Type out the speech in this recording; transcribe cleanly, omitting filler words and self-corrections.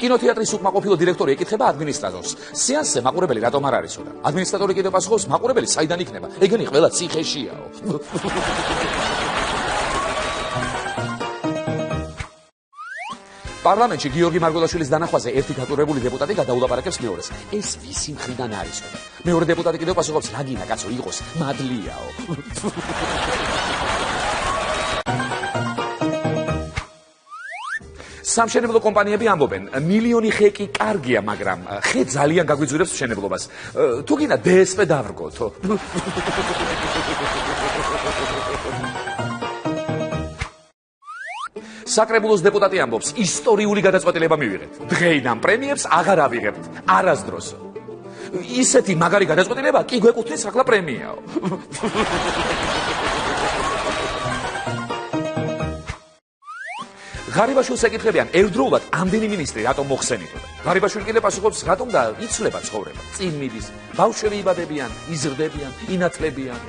კინოთეატრის უკმაყოფილო დირექტორი ეკითხება ადმინისტრატორს: სეანსზე მაყურებელი რატომ არ არისო? და ადმინისტრატორი კიდევ პასუხობს: მაყურებელი საიდან იქნება? ეგენი ყველა ციხეშიაო. პარლამენტში გიორგი მარგველაშვილის დანახვაზე ერთი გატურებული დეპუტატი გადაულაპარაკებს მეორეს: ეს ვისი მხრიდან არისო? მეორე დეპუტატი კიდევ პასუხობს: რაგინა კაცო იყოს, მადლიაო. სამშენებლო კომპანიები ამბობენ: მილიონი ხე კი კარგია, მაგრამ ხე ძალიან გაგვიძვირებს მშენებლობას. თუ გინდა DSP დავრგოთო. საკრებულოს დეპუტატი ამბობს: ისტორიული გადაწყვეტილება მივიღეთ. დღეიდან პრემიებს აღარ ავიღებთ. არასდროს. ისეთი მაგარი გადაწყვეტილება კი გვეკუთვნის ახლა პრემიაო. ღარიბაშვილს ეკითხებიან: ერთდროულად ამდენი მინისტრი რატომ მოხსენიო? ღარიბაშვილი კიდე პასუხობს: რატომ და იცვლება ცხოვრება. წინ მიდის, ბავშვები იბადებიან, იზრდებიან, ინათლებიან.